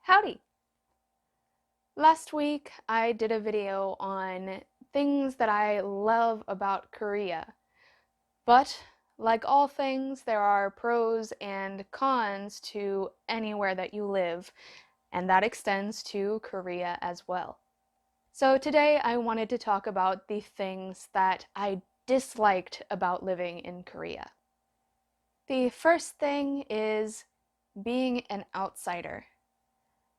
Howdy! Last week I did a video on things that I love about Korea. But, like all things, there are pros and cons to anywhere that you live, and that extends to Korea as well. So today I wanted to talk about the things that I disliked about living in Korea. The first thing is being an outsider.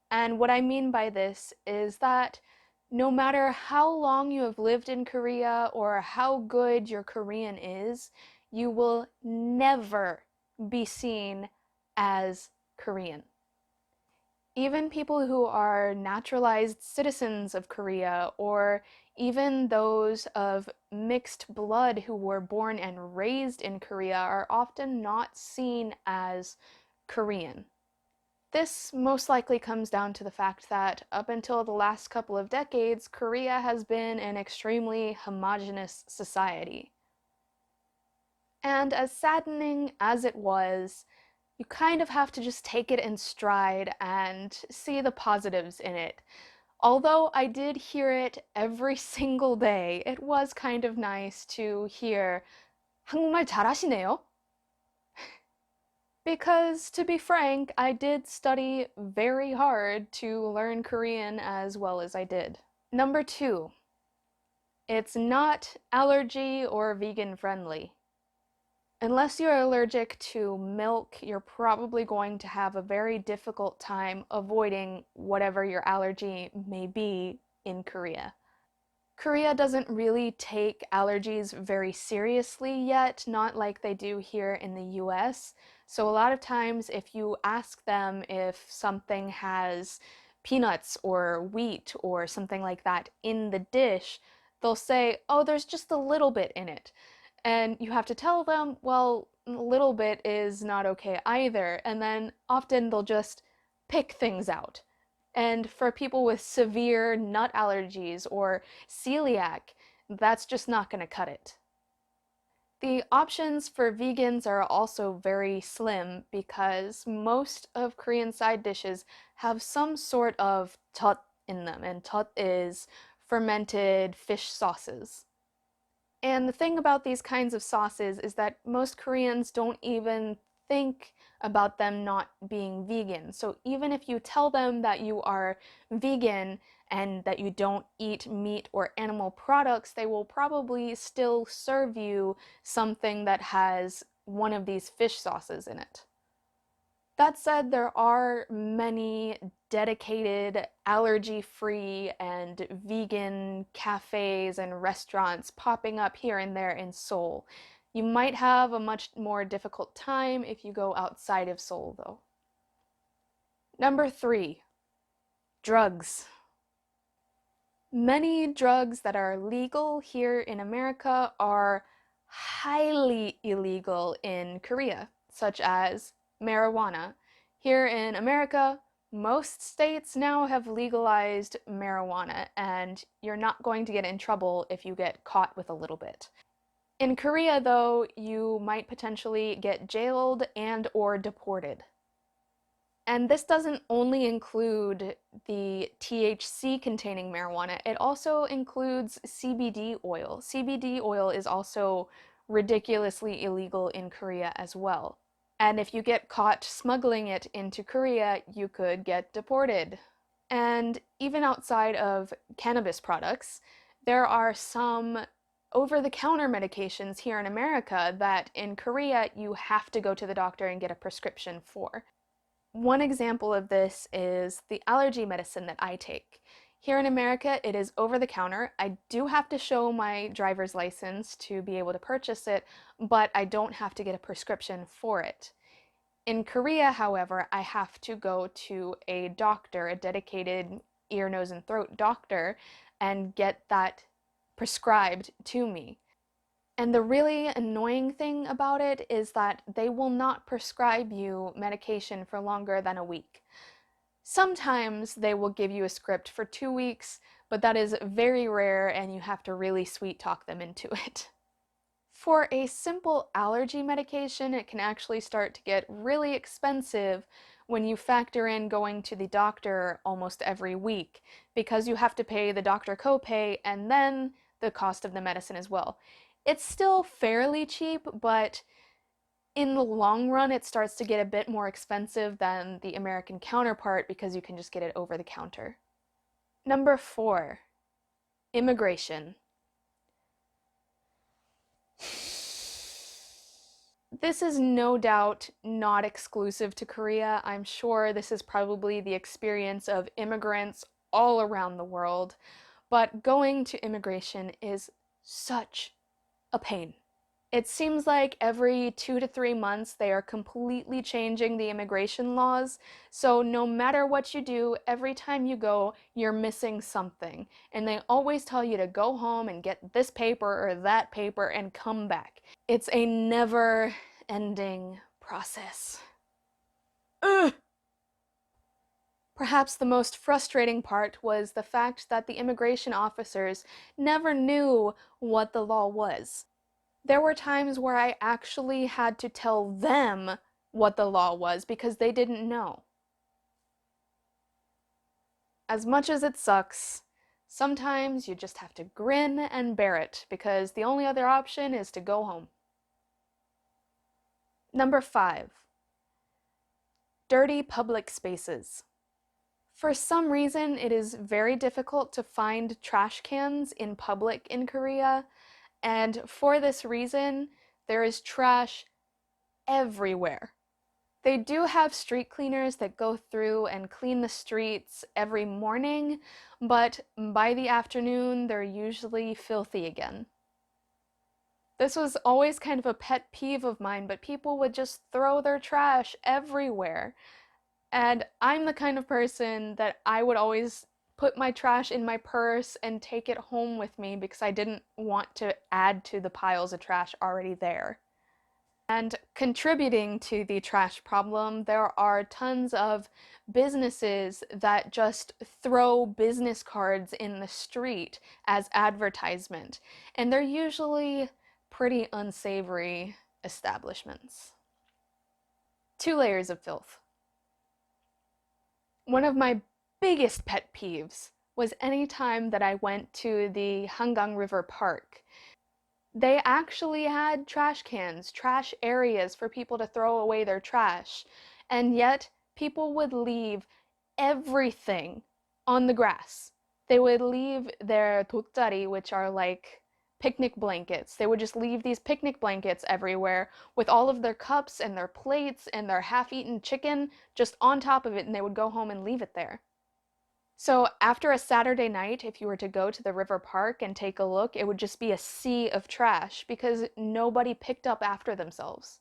And what I mean by this is that no matter how long you have lived in Korea or how good your Korean is, you will never be seen as Korean. Even people who are naturalized citizens of Korea, or even those of mixed blood who were born and raised in Korea, are often not seen as Korean. This most likely comes down to the fact that up until the last couple of decades, Korea has been an extremely homogenous society. And as saddening as it was, you kind of have to just take it in stride and see the positives in it. Although I did hear it every single day, it was kind of nice to hear 한국말 잘하시네요. Because, to be frank, I did study very hard to learn Korean as well as I did. Number 2, it's not allergy or vegan friendly. Unless you're allergic to milk, you're probably going to have a very difficult time avoiding whatever your allergy may be in Korea. Korea doesn't really take allergies very seriously yet, not like they do here in the US. So a lot of times if you ask them if something has peanuts or wheat or something like that in the dish, they'll say, oh, there's just a little bit in it. And you have to tell them, well, a little bit is not okay either. And then often they'll just pick things out. And for people with severe nut allergies or celiac, that's just not going to cut it. The options for vegans are also very slim because most of Korean side dishes have some sort of tteot in them, and tteot is fermented fish sauces. And the thing about these kinds of sauces is that most Koreans don't even think about them not being vegan. So even if you tell them that you are vegan and that you don't eat meat or animal products, they will probably still serve you something that has one of these fish sauces in it. That said, there are many dedicated allergy-free and vegan cafes and restaurants popping up here and there in Seoul. You might have a much more difficult time if you go outside of Seoul, though. Number 3, drugs. Many drugs that are legal here in America are highly illegal in Korea, such as marijuana. Here in America, most states now have legalized marijuana, and you're not going to get in trouble if you get caught with a little bit. In Korea, though, you might potentially get jailed and or deported. And this doesn't only include the THC containing marijuana, it also includes CBD oil. CBD oil is also ridiculously illegal in Korea as well. And if you get caught smuggling it into Korea, you could get deported. And even outside of cannabis products, there are some over-the-counter medications here in America that in Korea you have to go to the doctor and get a prescription for. One example of this is the allergy medicine that I take. Here in America, it is over-the-counter. I do have to show my driver's license to be able to purchase it, but I don't have to get a prescription for it. In Korea, however, I have to go to a doctor, a dedicated ear, nose, and throat doctor, and get that prescribed to me. And the really annoying thing about it is that they will not prescribe you medication for longer than a week. Sometimes they will give you a script for 2 weeks, but that is very rare and you have to really sweet talk them into it. For a simple allergy medication, it can actually start to get really expensive when you factor in going to the doctor almost every week, because you have to pay the doctor copay and then the cost of the medicine as well. It's still fairly cheap, but in the long run, it starts to get a bit more expensive than the American counterpart because you can just get it over the counter. Number 4, immigration. This is no doubt not exclusive to Korea. I'm sure this is probably the experience of immigrants all around the world, but going to immigration is such a pain. It seems like every 2 to 3 months they are completely changing the immigration laws, so no matter what you do, every time you go, you're missing something. And they always tell you to go home and get this paper or that paper and come back. It's a never-ending process. Ugh! Perhaps the most frustrating part was the fact that the immigration officers never knew what the law was. There were times where I actually had to tell them what the law was because they didn't know. As much as it sucks, sometimes you just have to grin and bear it because the only other option is to go home. Number 5, dirty public spaces. For some reason, it is very difficult to find trash cans in public in Korea, and for this reason, there is trash everywhere. They do have street cleaners that go through and clean the streets every morning, but by the afternoon, they're usually filthy again. This was always kind of a pet peeve of mine, but people would just throw their trash everywhere. And I'm the kind of person that I would always put my trash in my purse and take it home with me because I didn't want to add to the piles of trash already there. And contributing to the trash problem, there are tons of businesses that just throw business cards in the street as advertisement, and they're usually pretty unsavory establishments. 2 layers of filth. One of my biggest pet peeves was any time that I went to the Hangang River Park. They actually had trash cans, trash areas for people to throw away their trash, and yet people would leave everything on the grass. They would leave their 돗자리, which are like picnic blankets. They would just leave these picnic blankets everywhere with all of their cups and their plates and their half-eaten chicken just on top of it, and they would go home and leave it there. So after a Saturday night, if you were to go to the river park and take a look, it would just be a sea of trash because nobody picked up after themselves.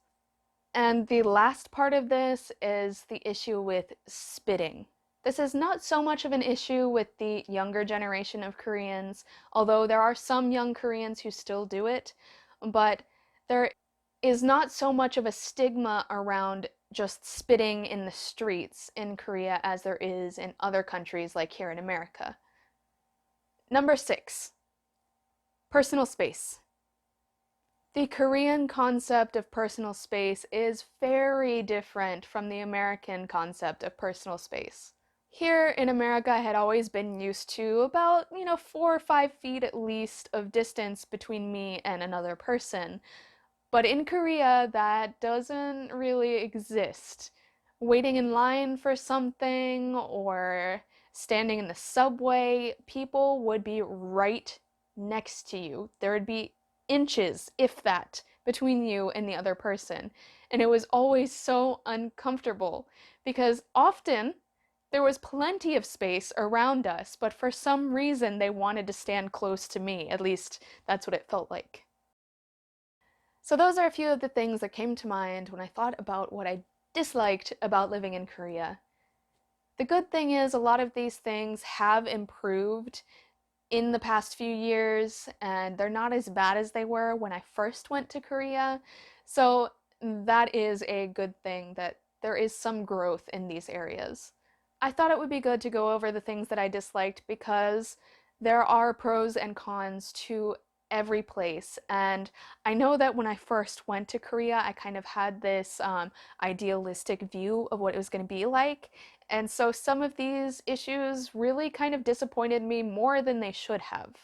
And the last part of this is the issue with spitting. This is not so much of an issue with the younger generation of Koreans, although there are some young Koreans who still do it, but there is not so much of a stigma around just spitting in the streets in Korea as there is in other countries like here in America. Number 6, personal space. The Korean concept of personal space is very different from the American concept of personal space. Here in America, I had always been used to about, 4 or 5 feet at least of distance between me and another person. But in Korea, that doesn't really exist. Waiting in line for something or standing in the subway, people would be right next to you. There would be inches, if that, between you and the other person. And it was always so uncomfortable because often there was plenty of space around us, but for some reason they wanted to stand close to me. At least that's what it felt like. So those are a few of the things that came to mind when I thought about what I disliked about living in Korea. The good thing is a lot of these things have improved in the past few years, and they're not as bad as they were when I first went to Korea. So that is a good thing, that there is some growth in these areas. I thought it would be good to go over the things that I disliked because there are pros and cons to every place. And I know that when I first went to Korea, I kind of had this idealistic view of what it was going to be like. And so some of these issues really kind of disappointed me more than they should have.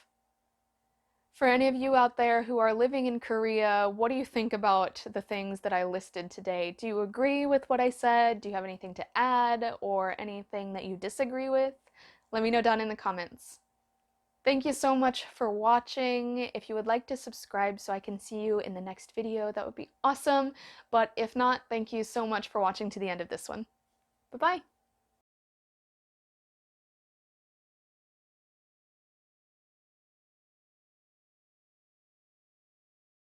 For any of you out there who are living in Korea, what do you think about the things that I listed today? Do you agree with what I said? Do you have anything to add or anything that you disagree with? Let me know down in the comments. Thank you so much for watching. If you would like to subscribe so I can see you in the next video, that would be awesome. But if not, thank you so much for watching to the end of this one. Bye-bye.